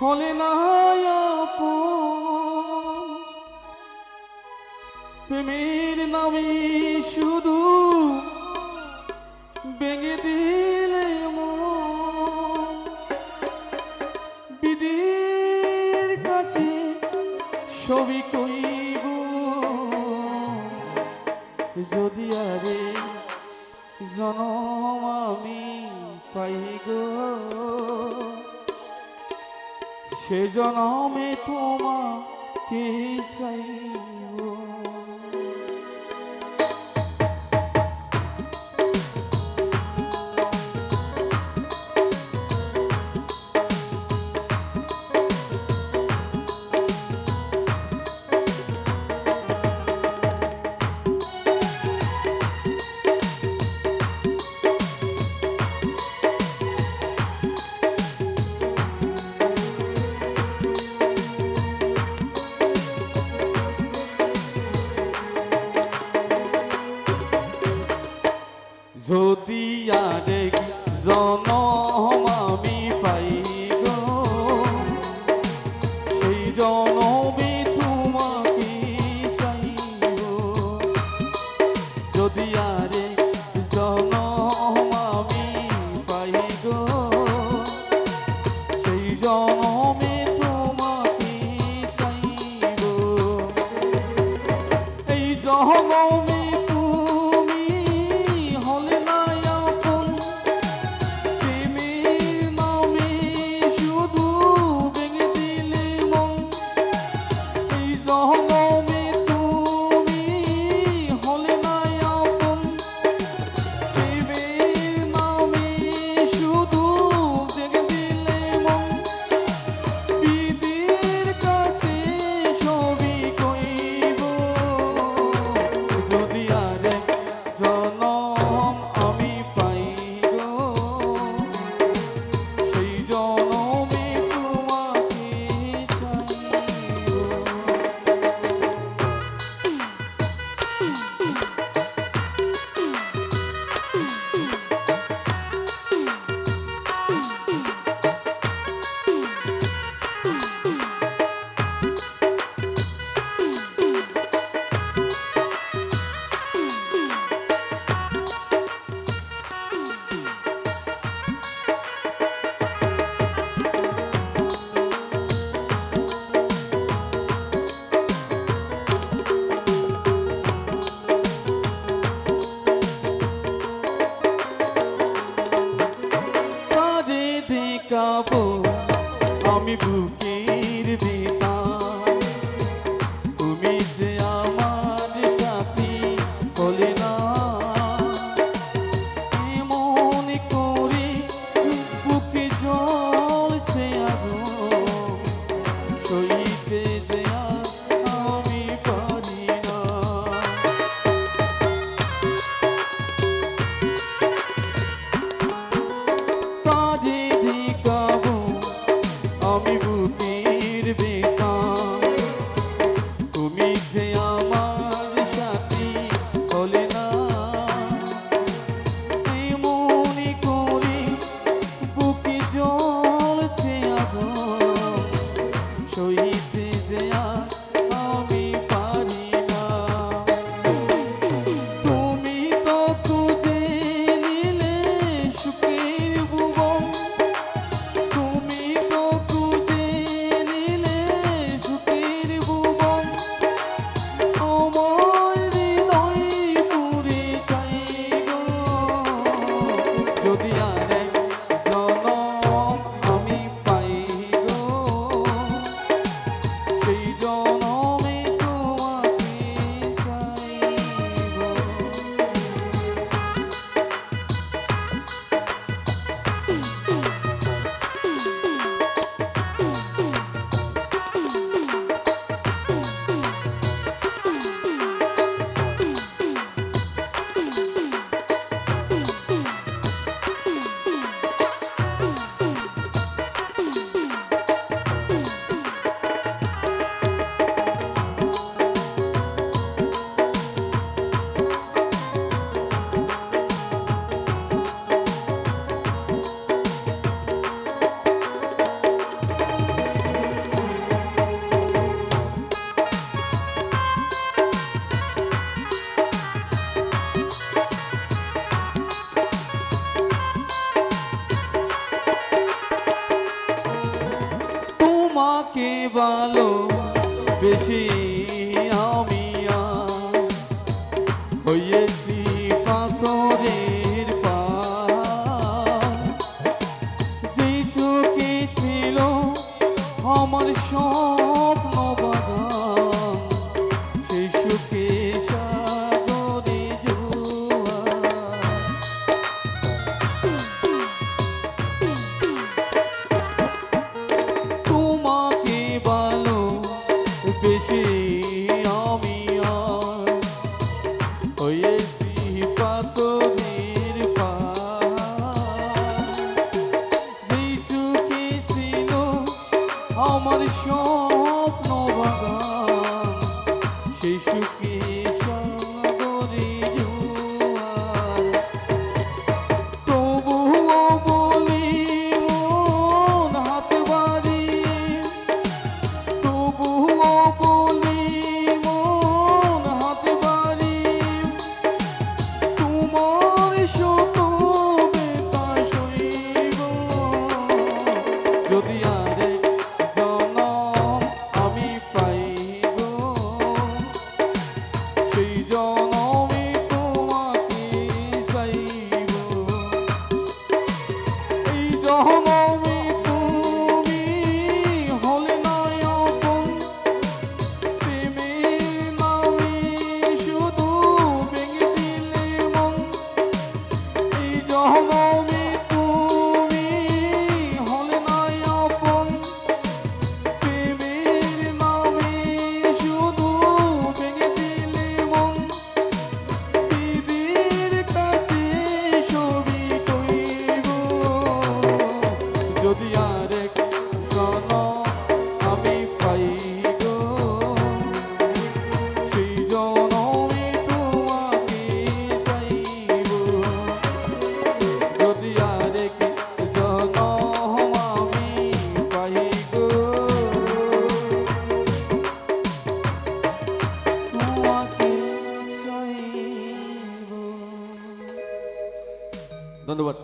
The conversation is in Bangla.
হলে না প্রেমের নামে শুধু ভেঙে দিলে বিধির কাছে সবই কইব যদি আরে জনম আমি পাই গো সে জনমে তোমাকে চাইব। যদি আরেক জনম আমি পাই গো সেই জনমে তোমাকে চাইব। যদি আরেক জনম আমি পাই গো সেই জনমে তোমাকে চাইব। এই জনমে কাবো আমি বুকের ভিতর তুমি যে আমার সাথী বলে না এমন করে বুকে জ্বলছে আগুন সইতে যে আমি পারি না। আমি বুকের ভিতর তোমাকে ভালো বেশি আমি আজ হয়েছি পাথরের পাহাড়। যে চোখে ছিল আমার স্বপ্ন বাগান, সেই সুখে সাগরে জোয়ার। তোমাকে ভালো বেশি আমি আজ হয়েছি পাথরের পাহাড়। যেই চোখে ছিল আমার স্বপ্ন বাগান, সেই সুখে সাগরে জোয়ার। তবুও বলি মন হাত বাড়িয়ে, তবুও বলি মন হাত বাড়িয়ে, তোমার শত বেতা সইব। যদি আরেক জনম আমি পাই গো, সেই জনমে তোমাকে চাইব। এই জনমে তুমি হলে না আপন, প্রেমের নামে শুধু ভেঙে দিলে মন। এই জনমে তুমি হলে না আপন, প্রেমের নামে শুধু ভেঙে দিলে মন। দিদির কাছে ছবি কইব, যদি আরেক জনম আমি পাই গো, সেই জনমে তোমাকে চাইব। যদি আরেক জনম আমি পাই গো, তোমাকে চাইব। ধন্যবাদ।